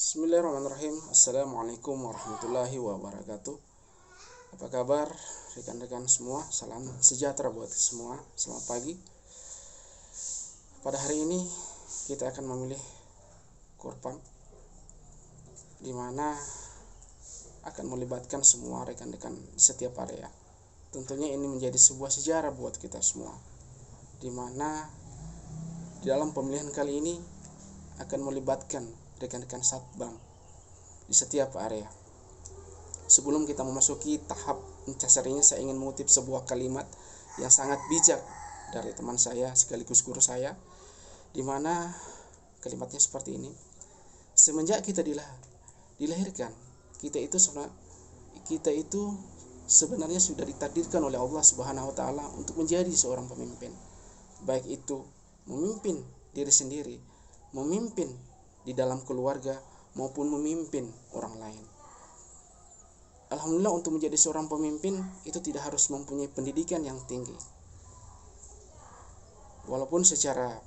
Bismillahirrahmanirrahim. Assalamualaikum warahmatullahi wabarakatuh. Apa kabar rekan-rekan semua? Salam sejahtera buat semua. Selamat pagi. Pada hari ini kita akan memilih kurban, di mana akan melibatkan semua rekan-rekan di setiap area. Tentunya ini menjadi sebuah sejarah buat kita semua, di mana di dalam pemilihan kali ini akan melibatkan rekan-rekan Satbam di setiap area. Sebelum kita memasuki tahap mencasarinya, saya ingin mengutip sebuah kalimat yang sangat bijak dari teman saya sekaligus guru saya, di mana kalimatnya seperti ini: semenjak kita dilahirkan, kita itu sebenarnya sudah ditakdirkan oleh Allah Subhanahu wa taala untuk menjadi seorang pemimpin. Baik itu memimpin diri sendiri, memimpin di dalam keluarga, maupun memimpin orang lain. Alhamdulillah, untuk menjadi seorang pemimpin itu tidak harus mempunyai pendidikan yang tinggi. Walaupun secara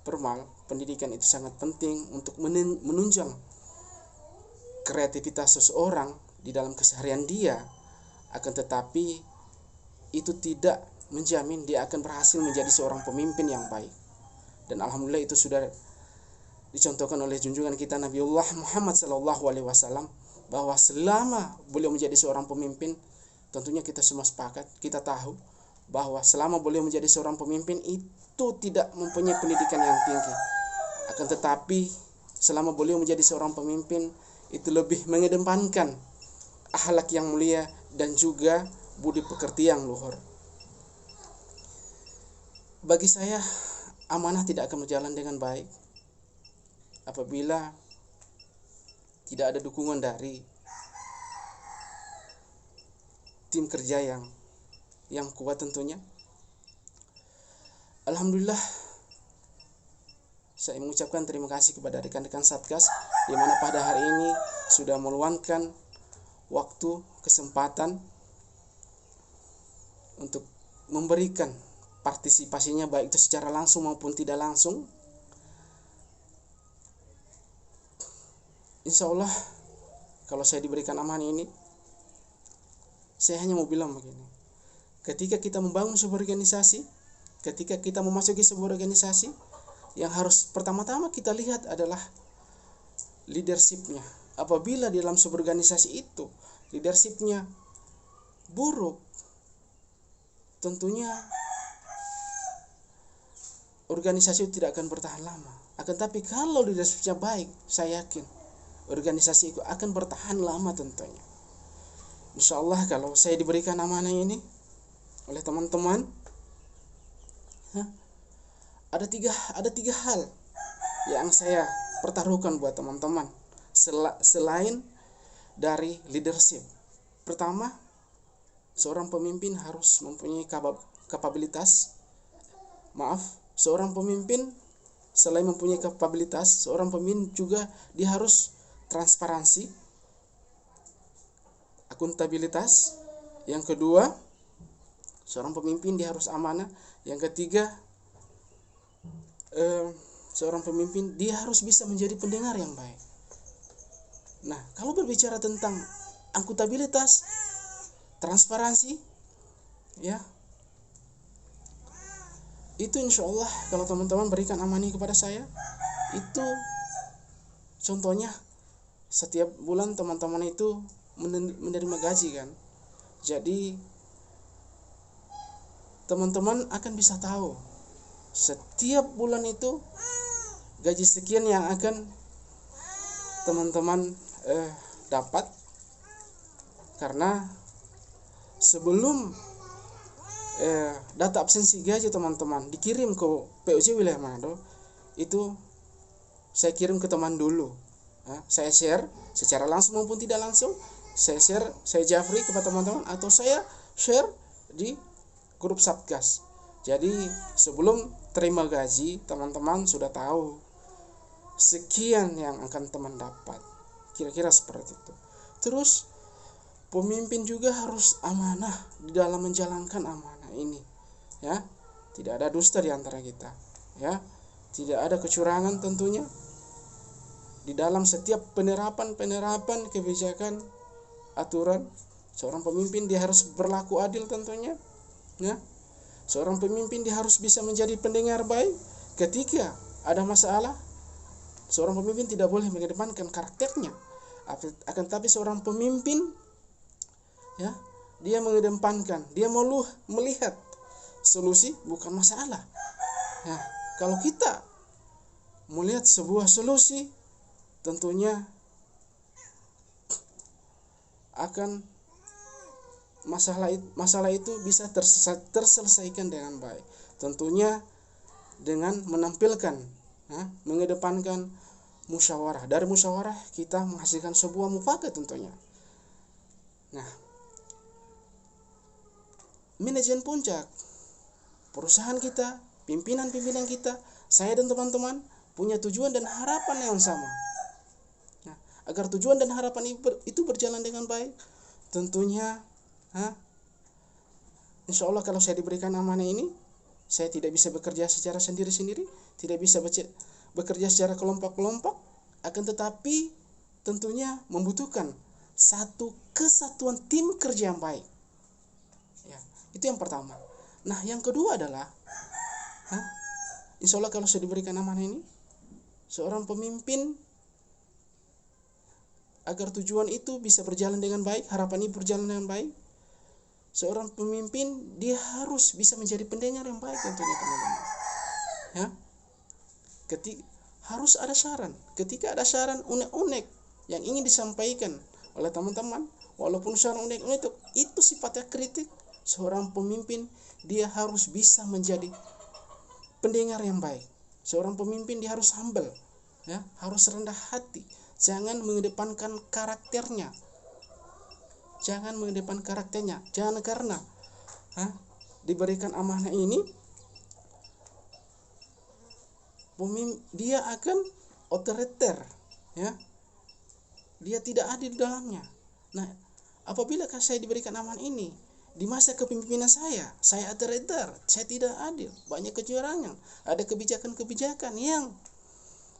formal pendidikan itu sangat penting untuk menunjang kreativitas seseorang di dalam keseharian dia, akan tetapi itu tidak menjamin dia akan berhasil menjadi seorang pemimpin yang baik. Dan alhamdulillah itu sudah dicontohkan oleh junjungan kita Nabiullah Muhammad SAW, bahwa selama beliau menjadi seorang pemimpin, tentunya kita semua sepakat, kita tahu bahwa selama beliau menjadi seorang pemimpin itu tidak mempunyai pendidikan yang tinggi. Akan tetapi selama beliau menjadi seorang pemimpin itu lebih mengedepankan akhlak yang mulia dan juga budi pekerti yang luhur. Bagi saya, amanah tidak akan berjalan dengan baik apabila tidak ada dukungan dari tim kerja yang kuat tentunya. Alhamdulillah, saya mengucapkan terima kasih kepada rekan-rekan Satgas, di mana pada hari ini sudah meluangkan waktu, kesempatan untuk memberikan partisipasinya, baik itu secara langsung maupun tidak langsung. Insya Allah, kalau saya diberikan amanah ini, saya hanya mau bilang begini: ketika kita membangun sebuah organisasi, ketika kita memasuki sebuah organisasi, yang harus pertama-tama kita lihat adalah leadershipnya. Apabila di dalam sebuah organisasi itu leadershipnya buruk, tentunya organisasi itu tidak akan bertahan lama. Akan tapi kalau leadershipnya baik, saya yakin organisasi itu akan bertahan lama tentunya. Insya Allah, kalau saya diberikan amanah ini oleh teman-teman, ada tiga hal yang saya pertaruhkan buat teman-teman selain dari leadership. Pertama, seorang pemimpin harus mempunyai kapabilitas. Seorang pemimpin selain mempunyai kapabilitas, seorang pemimpin juga dia harus transparansi, akuntabilitas. Yang kedua, seorang pemimpin dia harus amanah. Yang ketiga, seorang pemimpin dia harus bisa menjadi pendengar yang baik. Nah, kalau berbicara tentang akuntabilitas, transparansi, ya, itu insya Allah kalau teman-teman berikan amanah kepada saya, itu contohnya setiap bulan teman-teman itu menerima gaji kan. Jadi teman-teman akan bisa tahu setiap bulan itu gaji sekian yang akan teman-teman dapat. Karena sebelum data absensi gaji teman-teman dikirim ke POJ wilayah Manado, itu saya kirim ke teman dulu. Saya share secara langsung maupun tidak langsung. Saya Jafri kepada teman-teman, atau saya share di grup Satgas. Jadi sebelum terima gaji, teman-teman sudah tahu sekian yang akan teman dapat. Kira-kira seperti itu. Terus pemimpin juga harus amanah di dalam menjalankan amanah ini, ya. Tidak ada dusta di antara kita, ya. Tidak ada kecurangan tentunya. di dalam setiap penerapan kebijakan, aturan, seorang pemimpin dia harus berlaku adil tentunya. Ya, seorang pemimpin dia harus bisa menjadi pendengar baik. Ketika ada masalah, seorang pemimpin tidak boleh mengedepankan karakternya, akan tapi seorang pemimpin, ya, dia mengedepankan, dia melihat solusi bukan masalah. Ya, kalau kita melihat sebuah solusi, tentunya akan masalah itu bisa terselesaikan dengan baik. Tentunya dengan menampilkan, mengedepankan musyawarah. Dari musyawarah kita menghasilkan sebuah mufakat tentunya. Nah, manajemen puncak, perusahaan kita, pimpinan kita, saya dan teman-teman punya tujuan dan harapan yang sama. Nah, agar tujuan dan harapan itu berjalan dengan baik, tentunya insya Allah kalau saya diberikan amanah ini, saya tidak bisa bekerja secara sendiri-sendiri, tidak bisa bekerja secara kelompok-kelompok, akan tetapi tentunya membutuhkan satu kesatuan tim kerja yang baik. Ya, itu yang pertama. Nah, yang kedua adalah, insya Allah kalau saya diberikan amanah ini, seorang pemimpin agar tujuan itu bisa berjalan dengan baik, harapan ini berjalan dengan baik, seorang pemimpin dia harus bisa menjadi pendengar yang baik tentunya teman-teman. Ya, harus ada saran. Ketika ada saran unek-unek yang ingin disampaikan oleh teman-teman, walaupun saran unek-unek itu sifatnya kritik, seorang pemimpin dia harus bisa menjadi pendengar yang baik. Seorang pemimpin dia harus humble, ya, harus rendah hati, jangan mengedepankan karakternya. Jangan karena diberikan amanah ini, dia akan otoriter, ya, dia tidak adil dalamnya. Nah, apabila saya diberikan amanah ini, di masa kepemimpinan saya otoriter, saya tidak adil, banyak kecurangan, ada kebijakan-kebijakan yang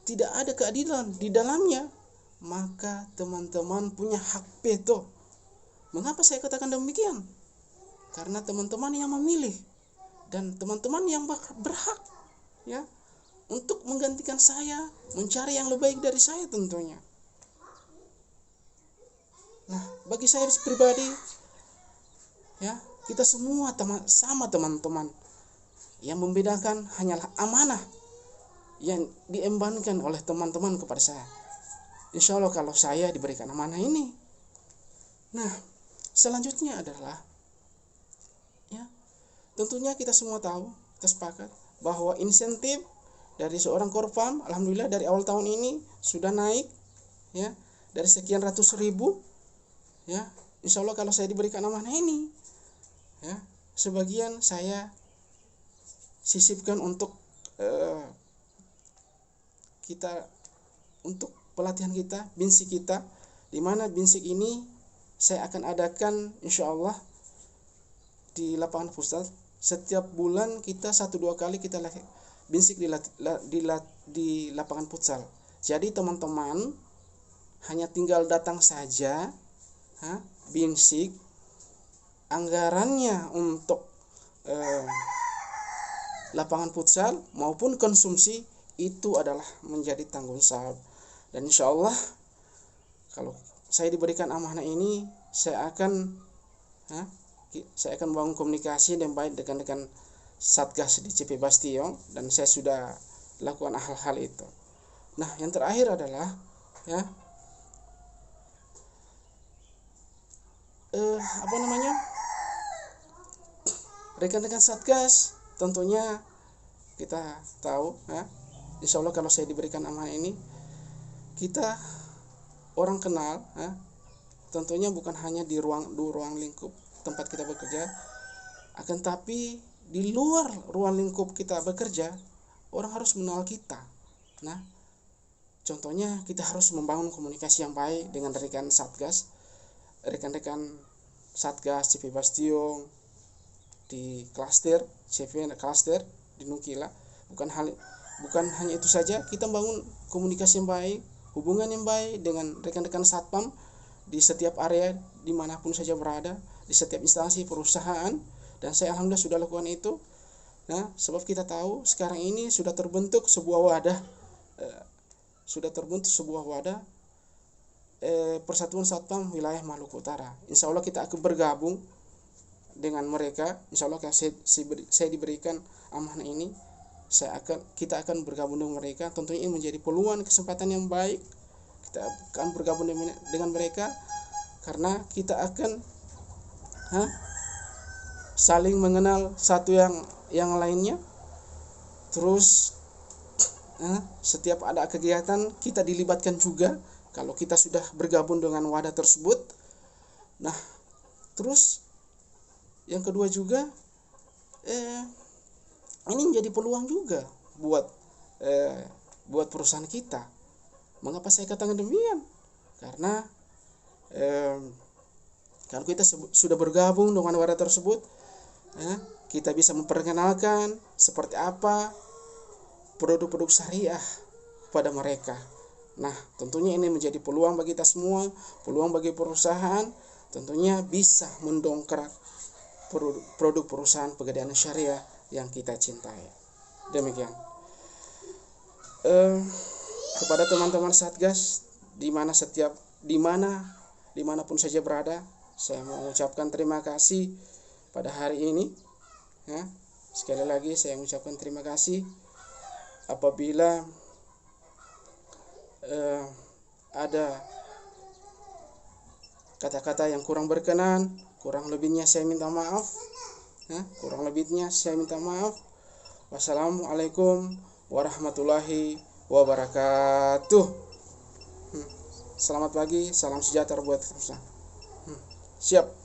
tidak ada keadilan di dalamnya, maka teman-teman punya hak veto. Mengapa saya katakan demikian? Karena teman-teman yang memilih dan teman-teman yang berhak, ya, untuk menggantikan saya, mencari yang lebih baik dari saya tentunya. Nah, bagi saya pribadi, ya, kita semua sama teman-teman. Yang membedakan hanyalah amanah yang diembankan oleh teman-teman kepada saya. Insya Allah kalau saya diberikan amanah ini, nah, selanjutnya adalah, ya, tentunya kita semua tahu, kita sepakat bahwa insentif dari seorang korpam, alhamdulillah dari awal tahun ini sudah naik, ya, dari sekian ratus ribu, ya. Insya Allah kalau saya diberikan amanah ini, ya, sebagian saya sisipkan untuk kita, untuk pelatihan kita, binsik kita, di mana binsik ini saya akan adakan insya Allah di lapangan futsal. Setiap bulan kita 1-2 kali kita binsik di lapangan futsal. Jadi teman-teman hanya tinggal datang saja, binsik, anggarannya untuk lapangan futsal maupun konsumsi itu adalah menjadi tanggung jawab. Dan insya Allah kalau saya diberikan amanah ini, saya akan bangun komunikasi yang baik dengan Satgas di CP Bastion, dan saya sudah lakukan hal-hal itu. Nah, yang terakhir adalah, ya, rekan-rekan Satgas, tentunya kita tahu, ya, insya Allah kalau saya diberikan amanah ini, kita orang kenal, tentunya bukan hanya di ruang lingkup tempat kita bekerja, akan tapi di luar ruang lingkup kita bekerja, orang harus mengenal kita. Nah, contohnya kita harus membangun komunikasi yang baik dengan rekan Satgas, rekan-rekan Satgas CP Bastion di klaster, CV klaster di Nukila. Bukan hanya itu saja, kita membangun komunikasi yang baik hubungan yang baik dengan rekan-rekan satpam di setiap area dimanapun saja berada, di setiap instansi perusahaan, dan saya alhamdulillah sudah lakukan itu. Nah, sebab kita tahu sekarang ini sudah terbentuk sebuah wadah, Persatuan Satpam Wilayah Maluku Utara. Insya Allah kita akan bergabung dengan mereka. Insya Allah saya diberikan amanah ini, kita akan bergabung dengan mereka. Tentunya ini menjadi peluang kesempatan yang baik. Kita akan bergabung dengan mereka karena kita akan saling mengenal satu yang lainnya. Terus setiap ada kegiatan kita dilibatkan juga kalau kita sudah bergabung dengan wadah tersebut. Nah, terus yang kedua juga ini menjadi peluang juga buat perusahaan kita. Mengapa saya katakan demikian? Karena kalau kita sudah bergabung dengan wadah tersebut, kita bisa memperkenalkan seperti apa produk-produk syariah pada mereka. Nah, tentunya ini menjadi peluang bagi kita semua, peluang bagi perusahaan, tentunya bisa mendongkrak produk perusahaan Pegadaian Syariah yang kita cintai. Demikian. Kepada teman-teman Satgas dimanapun saja berada, saya mengucapkan terima kasih pada hari ini. Sekali lagi saya mengucapkan terima kasih. Apabila ada kata-kata yang kurang berkenan, kurang lebihnya saya minta maaf. Wassalamualaikum warahmatullahi wabarakatuh. Selamat pagi, salam sejahtera buat kita. Siap.